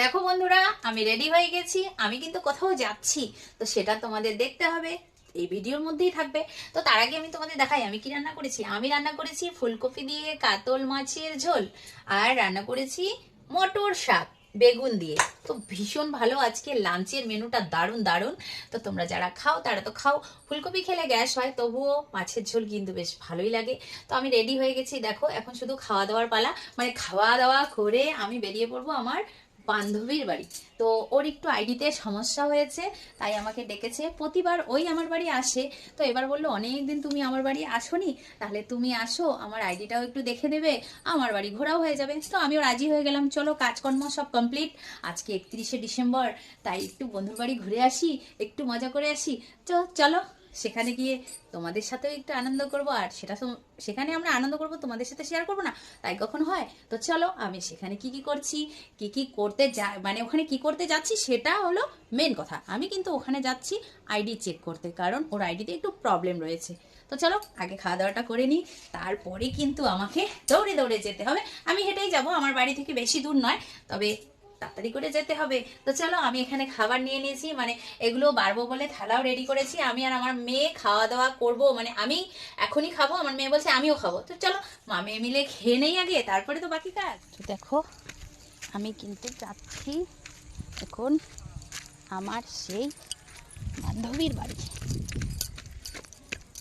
দেখো বন্ধুরা, আমি রেডি হয়ে গেছি। আমি কিন্তু কোথাও যাচ্ছি, তো সেটা তোমাদের দেখতে হবে, এই ভিডিওর মধ্যেই থাকবে। তো তার আগে আমি তোমাদের দেখাই আমি কি রান্না করেছি। আমি রান্না করেছি ফুলকপি দিয়ে কাতল মাছের ঝোল, আর রান্না করেছি মটর শাক বেগুন দিয়ে। তো ভীষণ ভালো, আজকে লাঞ্চের মেনুটা দারুণ দারুণ। তো তোমরা যারা খাও তারা তো খাও, ফুলকপি খেলে গ্যাস হয়, তবুও মাছের ঝোল কিন্তু বেশ ভালোই লাগে। তো আমি রেডি হয়ে গেছি, দেখো এখন শুধু খাওয়া দাওয়ার পালা। মানে খাওয়া দাওয়া করে আমি বেরিয়ে পড়বো আমার বান্ধবীর বাড়ি। তো ওর একটু আইডিতে সমস্যা হয়েছে, তাই আমাকে ডেকেছে। প্রতিবার ওই আমার বাড়ি আসে, তো এবার বললো অনেকদিন তুমি আমার বাড়ি আসোনি, তাহলে তুমি আসো, আমার আইডিটাও একটু দেখে দেবে, আমার বাড়ি ঘোরাও হয়ে যাবে। তো আমিও রাজি হয়ে গেলাম, চলো কাজকর্ম সব কমপ্লিট। আজকে 31শে ডিসেম্বর, তাই একটু বন্ধুর বাড়ি ঘুরে আসি, একটু মজা করে আসি। তো চলো সেখানে গিয়ে তোমাদের সাথেও একটু আনন্দ করব, আর সেখানে আমরা আনন্দ করব, তোমাদের সাথে শেয়ার করব না, তাই কখন হয়? তো চলো আমি সেখানে কি কি করছি, কি কি করতে মানে ওখানে কি করতে যাচ্ছি সেটা হলো মেন কথা। আমি কিন্তু ওখানে যাচ্ছি আইডি চেক করতে, কারণ ওর আইডিতে একটু প্রবলেম রয়েছে। তো চলো আগে খাওয়া দাওয়াটা করে নিই, তারপরে কিন্তু আমাকে দৌড়ে দৌড়ে যেতে হবে। আমি হেঁটেই যাব, আমার বাড়ি থেকে বেশি দূর নয়, তবে তাড়াতাড়ি করে যেতে হবে। তো চলো আমি এখানে খাবার নিয়ে নিয়েছি, মানে এগুলো বাড়বো বলে থালাও রেডি করেছি। আমি আর আমার মেয়ে খাওয়া দাওয়া করব, মানে আমি এখনই খাবো, আমার মেয়ে বলছে আমিও খাবো। তো চলো মা মেয়ে মিলে খেয়ে নেই আগে, তারপরে তো বাকি কাজ। তো দেখো আমি কিন্তু যাচ্ছি এখন আমার সেই বান্ধবীর বাড়ি।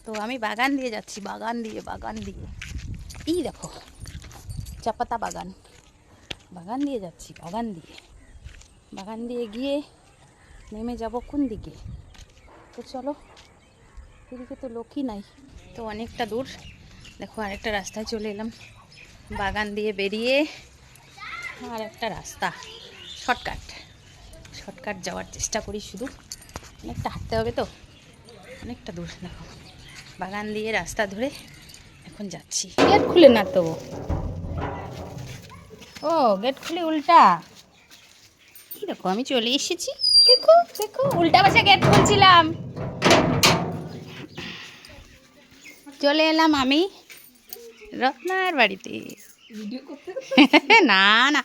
তো আমি বাগান দিয়ে যাচ্ছি, বাগান দিয়ে এই দেখো চাপাতা বাগান, বাগান দিয়ে যাচ্ছি, বাগান দিয়ে গিয়ে নেমে যাব কোন দিকে। তো চলো, এদিকে তো লোকই নাই, তো অনেকটা দূর। দেখো আরেকটা রাস্তায় চলে এলাম, বাগান দিয়ে বেরিয়ে আর একটা রাস্তা, শর্টকাট যাওয়ার চেষ্টা করি শুধু। অনেকটা হাঁটতে হবে তো, অনেকটা দূর। দেখো বাগান দিয়ে রাস্তা ধরে এখন যাচ্ছি। গেট খুলে না তো, ও গেট খুলে উল্টা। এই দেখো আমি চলে এসেছি, দেখো দেখো উল্টা পাশে গেট খুলছিলাম, চলে এলাম আমি রত্নার বাড়িতে। না না,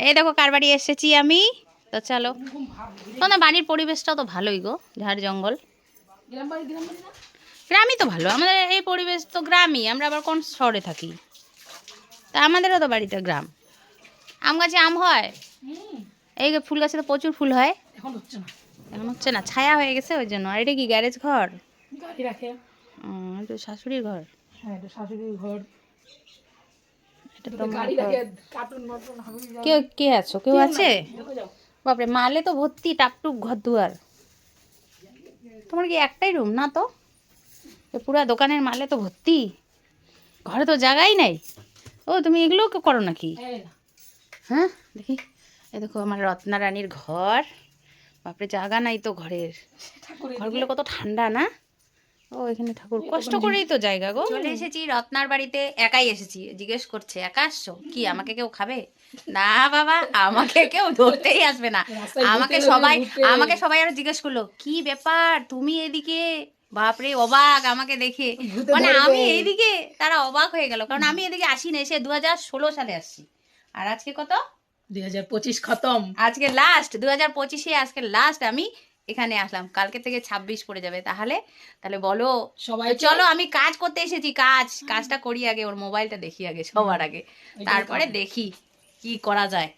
এই দেখো কার বাড়ি এসেছি আমি। তো চলো, তোমাদের বাড়ির পরিবেশটাও তো ভালোই গো, ঝাড় জঙ্গল। গ্রামই তো ভালো, আমাদের এই পরিবেশ তো গ্রামই, আমরা আবার কোন শহরে থাকি, তা আমাদেরও তো বাড়িটা গ্রাম। আম গাছে আম হয়, এই ফুল গাছে তো প্রচুর ফুল হয়। এখন হচ্ছে না, ছায়া হয়ে গেছে ওই জন্য। আর এটা কি গ্যারেজ ঘর? গাড়ি রাখে। এটা শাশুড়ির ঘর। হ্যাঁ, এটা শাশুড়ির ঘর। এটা তো গাড়ি রাখে, কার্টুন মার্টুন হাবি যাবে। কে কে আছো, কেউ আছে? বাপরে, মালে তো ভর্তি টাপটুপ ঘর দুয়ার। তোমার কি একটাই রুম না? তো পুরা দোকানের মালে তো ভর্তি, ঘরে তো জায়গাই নাই। ও তুমি এগুলো করো নাকি? হ্যাঁ দেখি, এই দেখো আমার রত্না রানীর ঘর। বাপরে জায়গা নাই তো ঘরের, ঘরগুলো কত ঠান্ডা না। ও এখানে ঠাকুর, কষ্ট করেই তো জায়গা গো। চলে এসেছি রত্নার বাড়িতে, একাই এসেছি। জিজ্ঞেস করছে একা আসছো কি, আমাকে কেউ খাবে? না বাবা, আমাকে কেউ ধরতেই আসবে না। আমাকে সবাই আরো জিজ্ঞেস করলো কি ব্যাপার তুমি এদিকে, বাপরে অবাক আমাকে দেখে, মানে আমি এইদিকে, তারা অবাক হয়ে গেল, কারণ আমি এদিকে আসি না, এসে 2016 সালে আসছি। আর আজকে কত, 2025 খতম, আজকে লাস্ট 2025-এ, আজকে লাস্ট আমি এখানে আসলাম। কালকে থেকে 26 পড়ে যাবে, তাহলে তাহলে বলো সবাই তো চলো আমি কাজ করতে এসেছি, কাজটা করি আগে, ওর মোবাইলটা দেখি আগে সবার আগে, তারপরে দেখি কি করা যায়।